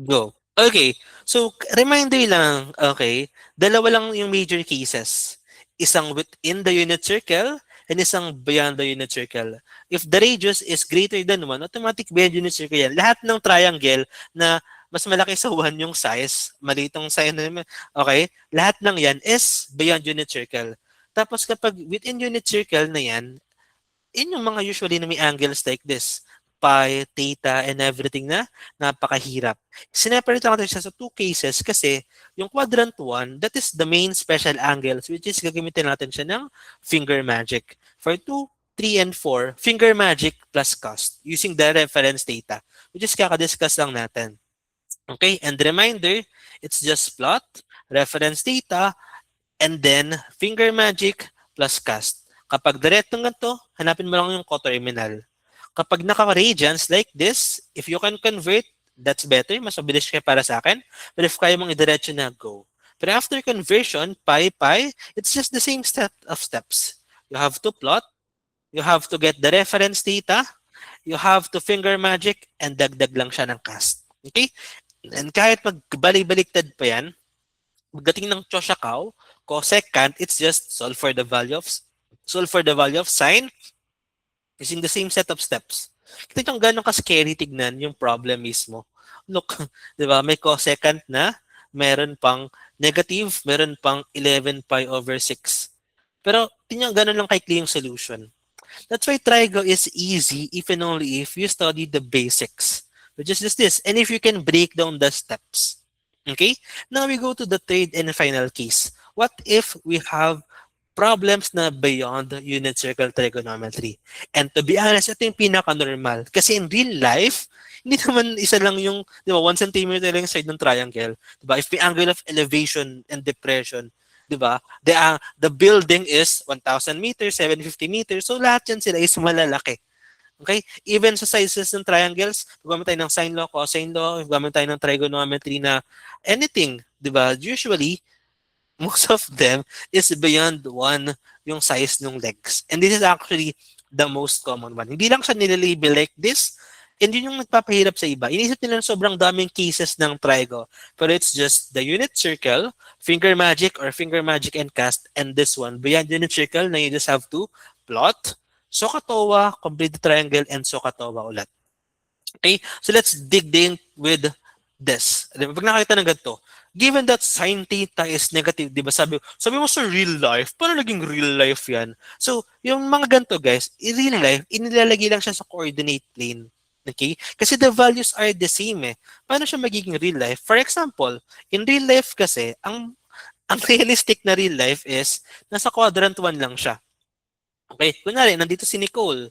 Go. Okay. So, reminder lang, okay, dalawa lang yung major cases. Isang within the unit circle and isang beyond the unit circle. If the radius is greater than 1, automatic beyond unit circle yan. Lahat ng triangle na mas malaki sa 1 yung size, malitong size na, okay, lahat ng yan is beyond unit circle. Tapos kapag within unit circle na yan, yun yung mga usually na may angles like this. Pi, theta, and everything na napakahirap. Sineparate lang natin siya sa two cases kasi yung quadrant 1, that is the main special angles which is gagamitin natin siya ng finger magic. For 2, 3, and 4, finger magic plus cost using the reference data which is kakadiscuss lang natin. Okay, and reminder, it's just plot, reference data, and then finger magic plus cast. Kapag diretong ganito, hanapin mo lang yung coterminal. Kapag naka-radians like this, if you can convert, that's better. Mas mabilis siya para sa akin. But if kaya mong idiretso na, go. But after conversion, pi, it's just the same set of steps. You have to plot, you have to get the reference data, you have to finger magic, and dagdag lang siya ng cast. Okay? And kahit magbalik-baliktad pa yan, pagdating ng Choshakaw, cosecant, it's just solve for the value of sine using the same set of steps. Kita nyo gano'ng ka-scary tignan yung problem mismo. Look, di ba? May cosecant na, meron pang negative, meron pang 11 pi over 6. Pero tingnan gano'n lang kaikli yung solution. That's why trigo is easy if and only if you study the basics, which is just this. And if you can break down the steps. Okay? Now we go to the third and final case. What if we have problems na beyond unit circle trigonometry? And to be honest, ito yung pinaka-normal. Kasi in real life, hindi naman isa lang yung, di ba, 1 centimeter lang yung side ng triangle. Di ba? If the angle of elevation and depression, di ba, the building is 1,000 meters, 750 meters, so lahat yan sila is malalaki. Okay? Even sa sizes ng triangles, gamit tayo ng sine law, cosine law, gamit tayo ng trigonometry na anything, di ba? Usually, most of them is beyond 1 yung size ng legs. And this is actually the most common one. Hindi lang siya nililabel like this, and yun yung nagpapahirap sa iba. Inisip nila na sobrang daming cases ng trigo. But it's just the unit circle, finger magic or finger magic and cast, and this one, beyond unit circle na you just have to plot, SOHCAHTOA, complete the triangle, and SOHCAHTOA ulit. Okay? So let's dig in with this. Diba? Pag nakita ng ganito, given that sine theta is negative, di ba sabi mo sa real life, paano naging real life yan? So, yung mga ganito guys, in real life, inilalagay lang siya sa coordinate plane. Okay? Kasi the values are the same eh. Paano siya magiging real life? For example, in real life kasi, ang realistic na real life is, nasa quadrant 1 lang siya. Okay? Kunwari, nandito si Nicole.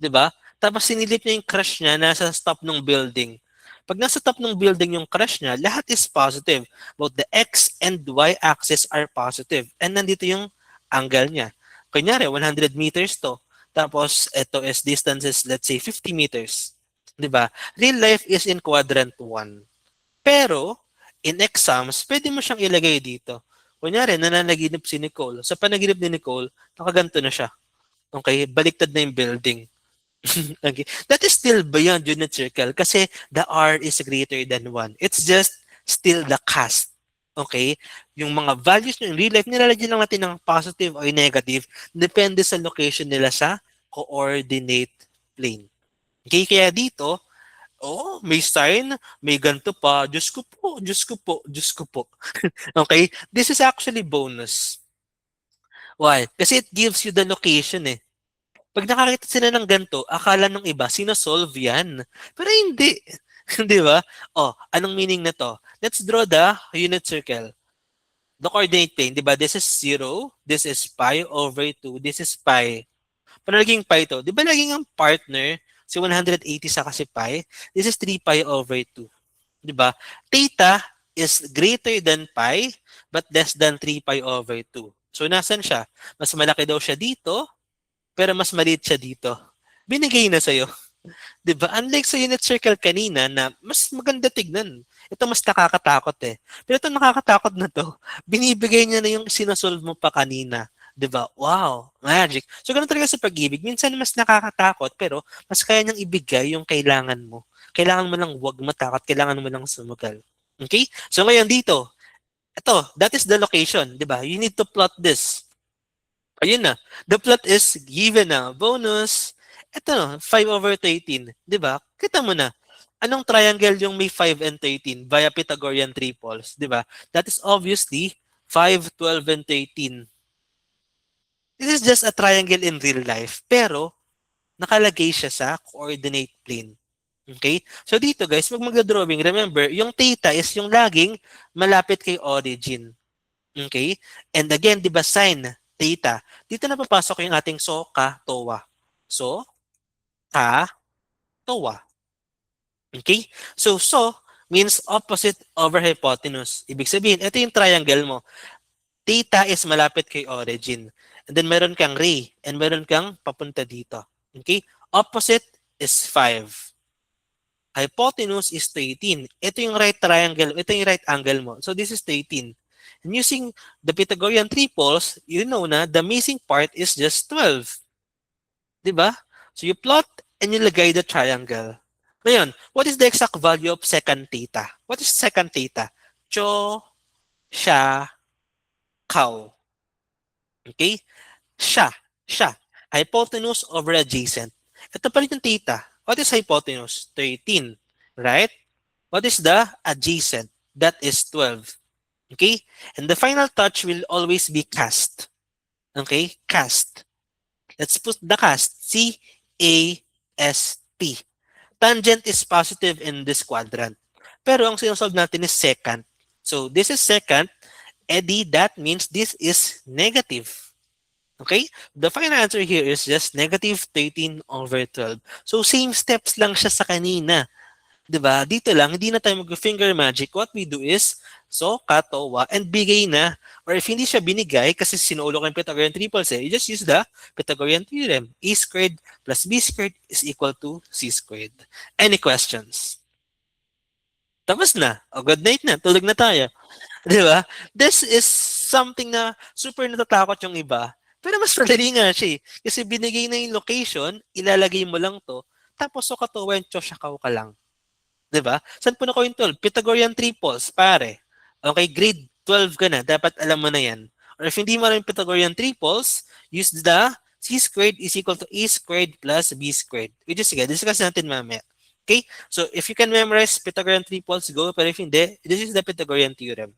Di ba? Tapos sinilip niya yung crush niya nasa top ng building. Pag nasa top ng building yung crush niya, lahat is positive. Both the x and y axis are positive. And nandito yung angle niya. Kunyari, 100 meters to. Tapos, ito is distances, let's say, 50 meters. Di ba? Real life is in quadrant 1. Pero, in exams, pwede mo siyang ilagay dito. Kunyari, nananaginip si Nicole. Sa panaginip ni Nicole, nakaganto na siya. Okay? Baliktad na yung building. Okay. That is still beyond unit circle kasi the R is greater than 1. It's just still the cast. Okay? Yung mga values nyo in real life, nilalagyan lang natin ng positive or negative depende sa location nila sa coordinate plane. Okay? Kaya dito, may sign, may ganito pa. Diyos ko po, Diyos ko po, Diyos ko po. Okay? This is actually bonus. Why? Kasi it gives you the location eh. Pag nakakita sila ng ganito, akala ng iba, sinosolve yan. Pero hindi. Di ba? Anong meaning na to? Let's draw the unit circle. The coordinate plane, di ba? This is 0, this is pi over 2, this is pi. Paano naging pi to? Di ba naging ang partner, si 180 sa kasi pi, this is 3 pi over 2. Di ba? Theta is greater than pi, but less than 3 pi over 2. So, nasan siya? Mas malaki daw siya dito, pero mas maliit siya dito. Binigay na sa'yo. 'Di ba? Unlike sa unit circle kanina na mas maganda tignan. Ito mas nakakatakot eh. Pero ito nakakatakot na to, binibigay niya na yung sinasolve mo pa kanina. 'Di ba? Wow, magic. So ganun talaga sa pag-ibig. Minsan mas nakakatakot pero mas kaya niyang ibigay yung kailangan mo. kailangan mo lang wag matakot, kailangan mo lang sumugal. Okay? So ngayon dito, ito, that is the location, di ba? You need to plot this. Ayun na. The plot is given na bonus. Ito, 5/13. Di ba? Kita mo na. Anong triangle yung may 5 and 13 via Pythagorean triples? Di ba? That is obviously 5, 12, and 13. This is just a triangle in real life. Pero, nakalagay siya sa coordinate plane. Okay? So dito guys, pag magdodrawing, remember, yung theta is yung laging malapit kay origin. Okay? And again, di ba sine, theta. Dito na papasok yung ating so, ka, towa. So, ka, towa. Okay? So means opposite over hypotenuse. Ibig sabihin, ito yung triangle mo. Theta is malapit kay origin. And then meron kang ray and meron kang papunta dito. Okay? Opposite is 5. Hypotenuse is 13. Ito yung right triangle, ito yung right angle mo. So this is 13. And using the Pythagorean triples, you know na the missing part is just 12. Diba? So you plot and you lagay the triangle. Ngayon, what is the exact value of secant theta? What is secant theta? Cho, siya, kaw. Okay? Siya. Hypotenuse over adjacent. Ito pa rin yung theta. What is hypotenuse? 13. Right? What is the adjacent? That is 12. Okay? And the final touch will always be cast. Okay? Cast. Let's put the cast. C-A-S-T. Tangent is positive in this quadrant. Pero ang sinusolve natin is secant. So this is secant. Eddie, that means this is negative. Okay? The final answer here is just negative 13/12. So same steps lang siya sa kanina. 'Di ba? Dito lang, hindi na tayo mag-finger magic. What we do is, so, katowa, and bigay na. Or if hindi siya binigay, kasi sinuulo ko yung Pythagorean triples you just use the Pythagorean theorem. A squared plus B squared is equal to C squared. Any questions? Tapos na. O, good night na. Tulog na tayo. Di ba? This is something na super natatakot yung iba. Pero mas madali nga siya eh. Kasi binigay na yung location, ilalagay mo lang to, tapos so katowa yung chosyakaw ka lang. 'Di ba? Saan po na ko yung 12? Pythagorean triples, pare. Okay, grade 12 ka na, dapat alam mo na 'yan. Or if hindi mo alam yung Pythagorean triples, use the C squared is equal to A squared plus B squared. Which is, sige, discuss natin mamaya. Okay? So, if you can memorize Pythagorean triples, go. Pero if hindi, this is the Pythagorean theorem.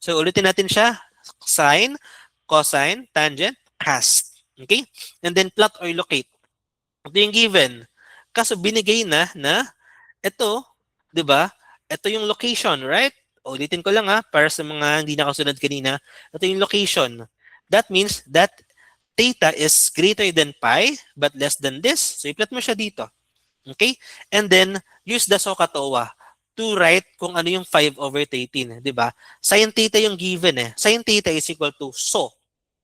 So, ulitin natin siya. Sine, cosine, tangent, cast. Okay? And then plot or locate. Ito yung given. Kaso binigay na ito, 'di ba? Ito yung location, right? Ulitin ko lang para sa mga hindi nakasunod kanina. Ito yung location. That means that theta is greater than pi but less than this. So i-plot mo siya dito. Okay? And then use the SOHCAHTOA to write kung ano yung 5/13, 'di ba? Sin theta yung given eh. Sin theta is equal to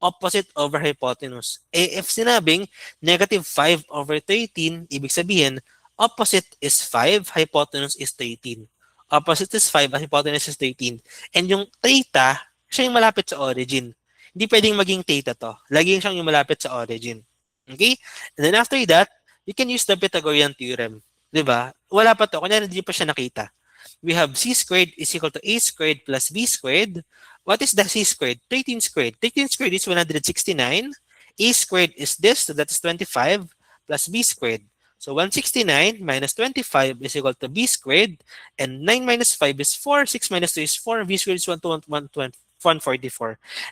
opposite over hypotenuse. Eh, if sinabing negative 5/13, ibig sabihin, opposite is 5, hypotenuse is 13. Opposite is 5, hypotenuse is 13. And yung theta, siya yung malapit sa origin. Hindi pwedeng maging theta to. Laging siyang yung malapit sa origin. Okay? And then after that, you can use the Pythagorean theorem. Diba? Wala pa to. Kanya hindi pa siya nakita. We have C squared is equal to A squared plus B squared. What is the C squared? 13 squared. 13 squared is 169. A squared is this, so that's 25 plus B squared. So 169 minus 25 is equal to B squared. And 9 minus 5 is 4. 6 minus 2 is 4. B squared is 144.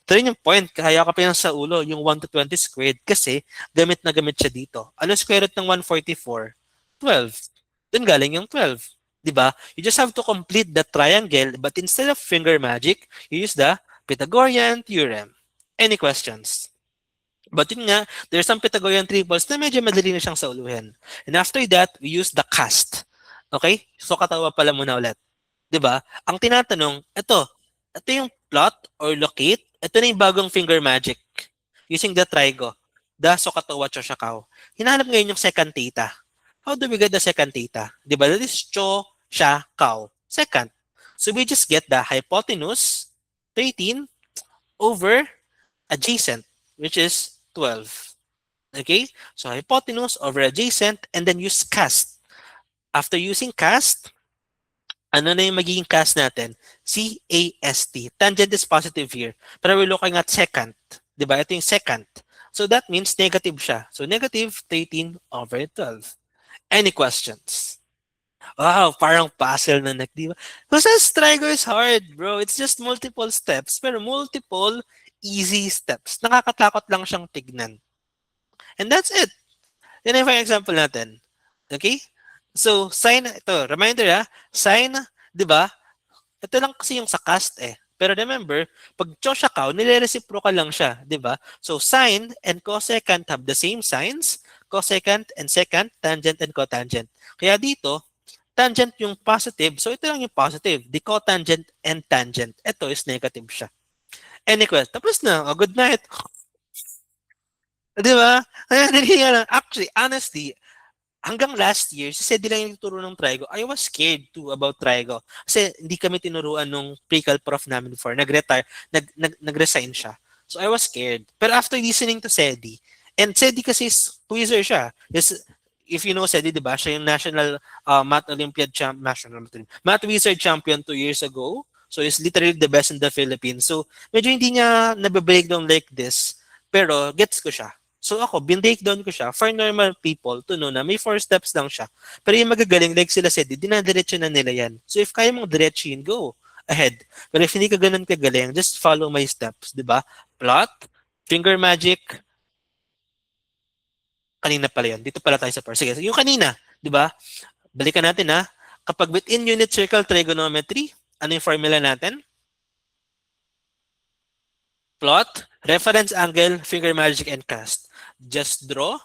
Ito rin yung point. Kaya ka pa yan sa ulo, yung 1 to 20 squared kasi gamit na gamit siya dito. Ano square root ng 144? 12. Doon galing yung 12. Diba? You just have to complete the triangle, but instead of finger magic, you use the Pythagorean theorem. Any questions? But yun nga, there's some Pythagorean triples na medyo madali na siyang sauluhin. And after that, we use the cast. Okay? So katawa pala muna ulit. 'Di ba? Ang tinatanong, ito yung plot or locate. Ito na yung bagong finger magic. Using the trigo. The SOHCAHTOA chosyakaw. Hinahanap ngayon yung secant theta. How do we get the secant theta? 'Di ba? That is cho, siya, kaw. Secant. So we just get the hypotenuse 13 over adjacent, which is 12. Okay? So hypotenuse over adjacent and then use cast. After using cast, ano na yung magiging cast natin? C-A-S-T. Tangent is positive here. Pero we're looking at secant. Di ba? Ito yung secant. So that means negative siya. So negative 13/12. Any questions? Wow, parang puzzle na di ba? Who says trigo is hard, bro? It's just multiple steps. Pero multiple easy steps. Nakakatakot lang siyang tignan. And that's it. Yan yung example natin. Okay? So, sign, ito, reminder sign, di ba? Ito lang kasi yung sa cast eh. Pero remember, pag Choshakaw, nire-reciprocal lang siya, di ba? So, sine and cosecant have the same signs, cosecant and secant, tangent and cotangent. Kaya dito, tangent yung positive, so ito lang yung positive. The cotangent and tangent, ito is negative siya. Any question? Tapos na. Oh, good night. Di ba? Actually, honestly, hanggang last year, si Sedi lang yung turo ng Trigo. I was scared too about Trigo. Kasi hindi kami tinuruan nung pre-cal prof namin before. Nag-retire, nag-resign siya. So I was scared. Pero after listening to Sedi, and Sedi kasi quizzer siya. Yes, if you know Sedi, di ba? Siya yung national math Olympiad math wizard champion 2 years ago. So he's literally the best in the Philippines. So medyo hindi niya nabe-breakdown like this. Pero gets ko siya. So ako, bin-breakdown ko siya for normal people to know na may 4 steps lang siya. Pero yung magagaling, like sila said, dinadiretso na nila yan. So if kaya mong diretso yun, go ahead. Pero if hindi ka ganun kagaling, just follow my steps, di ba? Plot, finger magic, kanina pala yun. Dito pala tayo sa first. Sige, yung kanina, di ba? Balikan natin kapag within unit circle trigonometry, ano yung formula natin? Plot, reference angle, finger magic, and cast. Just draw,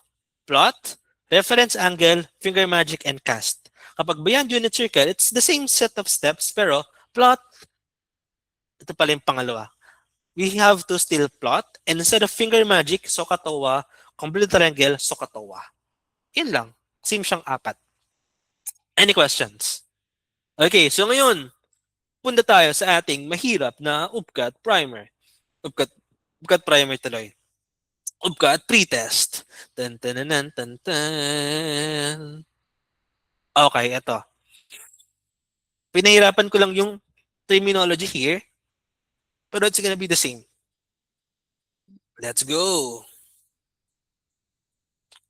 plot, reference angle, finger magic, and cast. Kapag beyond unit circle, it's the same set of steps, pero plot, ito pala yung pangalawa. We have to still plot, and instead of finger magic, SOHCAHTOA, complete triangle, SOHCAHTOA. Yun lang. Same siyang apat. Any questions? Okay, so ngayon, punta tayo sa ating mahirap na UPCAT primer. UPCAT primer tuloy. UPCAT pretest. Tan tan tan tan tan. Okay, ito. Pinahirapan ko lang yung terminology here, pero it's gonna be the same. Let's go.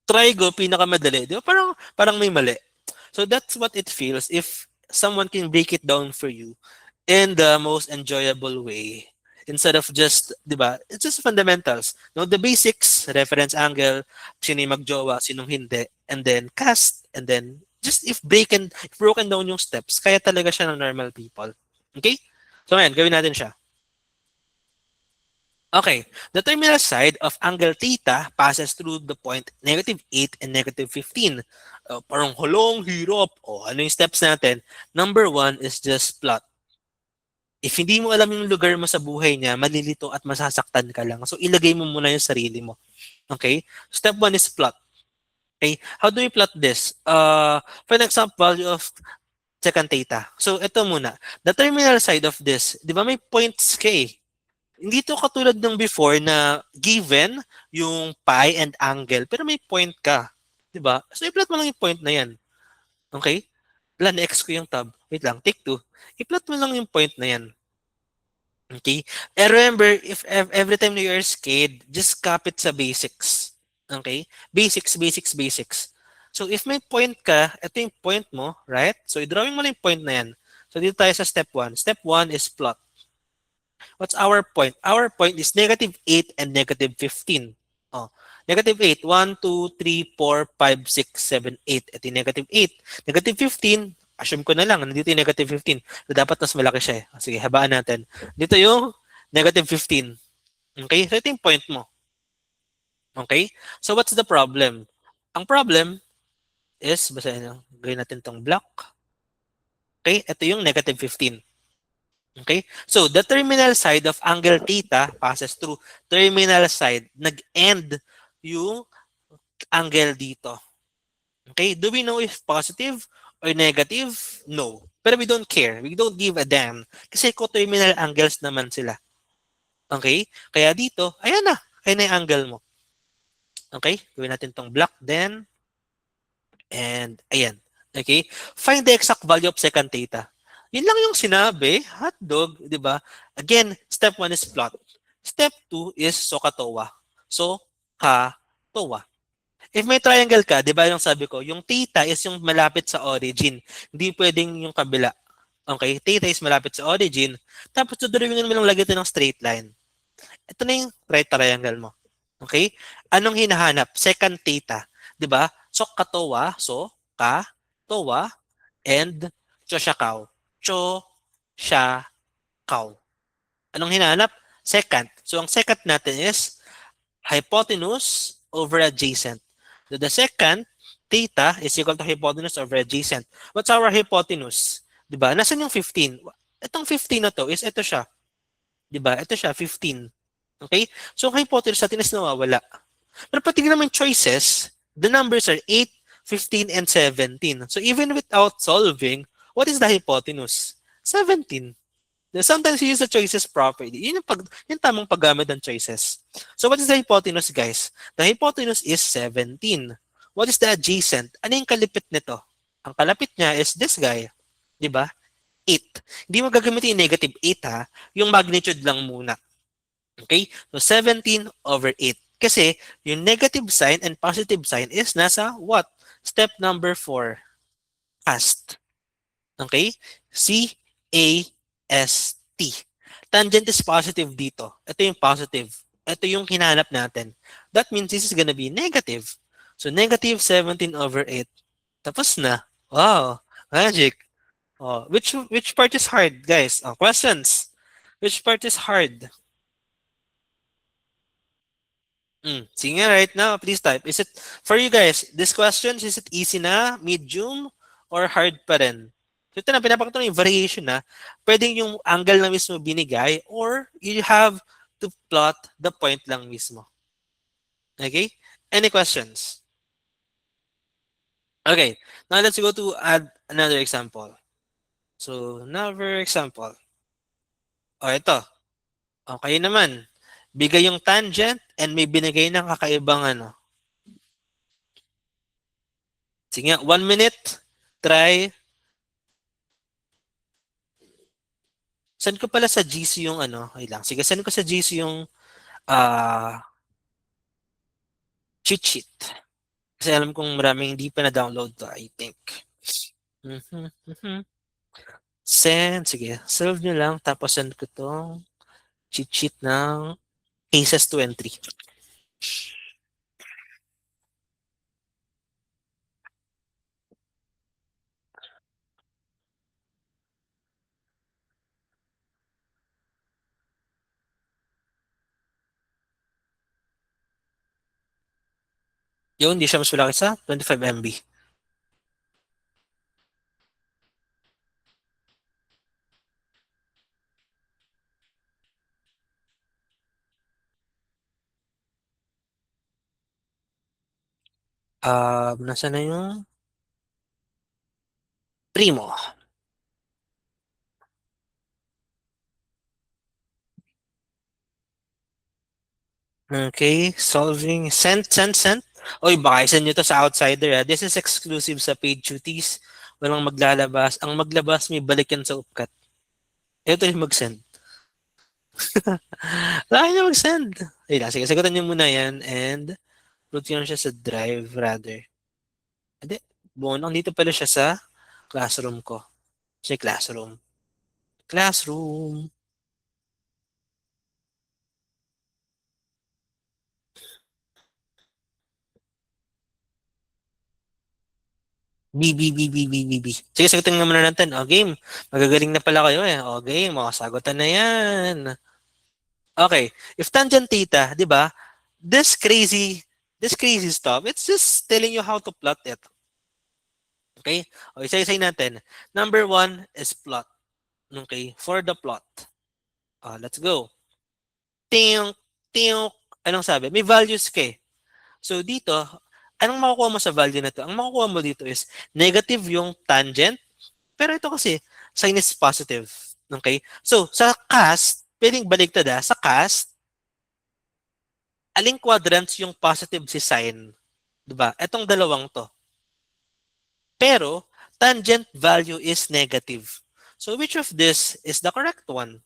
Trigo, pinakamadali. Di ba? Parang may mali. So that's what it feels if someone can break it down for you in the most enjoyable way. Instead of just, di ba, it's just fundamentals. No, the basics, reference angle, sino yung magjowa, sinong hindi, and then cast, and then just if broken down yung steps, kaya talaga siya ng normal people. Okay? So ngayon, gawin natin siya. Okay, the terminal side of angle theta passes through the point -8 and -15. Parang hulong, hirap. Ano yung steps natin? Number 1 is just plot. If hindi mo alam yung lugar mo sa buhay niya, malilito at masasaktan ka lang. So, ilagay mo muna yung sarili mo. Okay? Step 1 is plot. Okay? How do we plot this? For an example, value of secant theta. So, ito muna. The terminal side of this, di ba may points ka eh? Hindi to katulad ng before na given yung pi and angle, pero may point ka. Di ba? So, i-plot mo lang yung point na yan. Okay? Wala, na-X ko yung tab. Wait lang, take 2. I-plot mo lang yung point na yan. Okay? And remember, if every time you are scared, just copy it sa basics. Okay? Basics, basics, basics. So, if may point ka, ito yung point mo, right? So, i-drawing mo lang yung point na yan. So, dito tayo sa step 1. Step 1 is plot. What's our point? Our point is -8 and -15. Oh, -8, 1, 2, 3, 4, 5, 6, 7, 8. Ito yung -8. -15, assume ko na lang, nandito yung -15. So, dapat mas malaki siya eh. Sige, habaan natin. Dito yung -15. Okay? So, ito yung point mo. Okay? So, what's the problem? Ang problem is, basahin nyo, gawin natin tong block. Okay? Ito yung -15. Okay? So, the terminal side of angle theta passes through terminal side. Nag-end yung angle dito. Okay? Do we know if positive or negative? No. Pero we don't care. We don't give a damn. Kasi co-terminal angles naman sila. Okay? Kaya dito, ayan na. Ayan na yung angle mo. Okay? Gawin natin tong block then. And, ayan. Okay? Find the exact value of secant theta. Yun lang yung sinabi, hotdog, di ba? Again, step 1 is plot. Step 2 is SOHCAHTOA. SOHCAHTOA. If may triangle ka, di ba yung sabi ko, yung theta is yung malapit sa origin. Hindi pwedeng yung kabila. Okay? Theta is malapit sa origin. Tapos dudurugin mo lang lagay ito ng straight line. Ito na yung right triangle mo. Okay? Anong hinahanap? Secant theta. Di ba? So, katowa, towa, and chosyakaw. Cho, sya, kaw. Anong hinahanap? Secant. So, ang secant natin is hypotenuse over adjacent. So, the secant theta is equal to hypotenuse over adjacent. What's our hypotenuse? Di ba? Nasaan yung 15? Itong 15 na to is ito siya. Di ba? Ito siya, 15. Okay? So, ang hypotenuse natin is nawawala. Pero pag tignan mo yung choices, the numbers are 8, 15, and 17. So, even without solving, what is the hypotenuse? 17. Sometimes you use the choices properly. Yung tamang paggamit ng choices. So, what is the hypotenuse, guys? The hypotenuse is 17. What is the adjacent? Ano yung kalipit nito? Ang kalapit niya is this guy. Di ba? 8. Hindi mo gagamitin yung negative 8 ha. Yung magnitude lang muna. Okay? So, 17 over 8. Kasi, yung negative sign and positive sign is nasa what? Step number 4. Cast. Okay? C-A-S-T. Tangent is positive dito. Ito yung positive. Ito yung hinahanap natin. That means this is gonna be negative. So, negative 17 over 8. Tapos na. Wow. Magic. Oh, which part is hard, guys? Oh, questions. Which part is hard? Sige nga right now, please type. Is it, for you guys, this questions, is it easy na, medium, or hard pa rin? So ito na, pinapakita na yung variation na. Pwedeng yung angle na mismo binigay, or you have to plot the point lang mismo. Okay? Any questions? Okay, now let's go to add another example. So, another example. O, ito. Okay naman. Bigay yung tangent and may binigay ng kakaibang ano. Sige nga, 1 minute. Try. Send ko pala sa GC yung ano. Ay lang. Sige, send ko sa GC yung ah cheat sheet. Kasi alam kong maraming hindi pa na-download to, I think. Mhm, mhm. Send. Sige, solve nyo lang. Tapos send ko tong cheat sheet ng cases to entry. Yun, hindi siya mas malaki sa 25 MB. Nasa na yung primo. Okay, solving. Send, send, send. Oy, baka send nyo to sa outsider. This is exclusive sa paid duties. Walang maglalabas. Ang maglabas, may balik yan sa upkat. Ito yung mag-send. Wala na mag-send. Ay lang, sige, sagutan niyo muna yan and root nyo siya sa drive rather. Hindi, buong dito pala siya sa classroom ko. Sa classroom. Classroom. B, B, B, B, B, B, B. Sige, sagutin nga muna natin. O, game. Magagaling na pala kayo eh. O, game. O, sagutan na yan. Okay. If tangent theta, di ba? This crazy stuff, it's just telling you how to plot it. Okay? O, isa-isay natin. Number 1 is plot. Okay? For the plot. Let's go. Tiyok, tiyok. Anong sabi? May values ka eh. So dito, anong makukuha mo sa value na to? Ang makukuha mo dito is negative yung tangent. Pero ito kasi, sign is positive. Okay? So, sa cast, pwedeng baliktad sa cast, aling quadrants yung positive si sign? Diba? Etong dalawang to. Pero, tangent value is negative. So which of this is the correct one?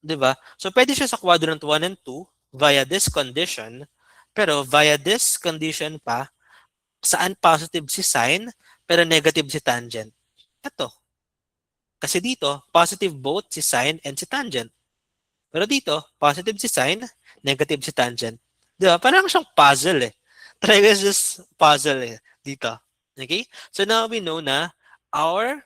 'Di ba? So pwede siya sa quadrant 1 and 2 via this condition, pero via this condition pa, saan positive si sine, pero negative si tangent. Ito. Kasi dito, positive both si sine and si tangent. Pero dito, positive si sine, negative si tangent. Di ba? Parang siyang puzzle eh. Triangle is just puzzle eh. Dito. Okay? So now we know na our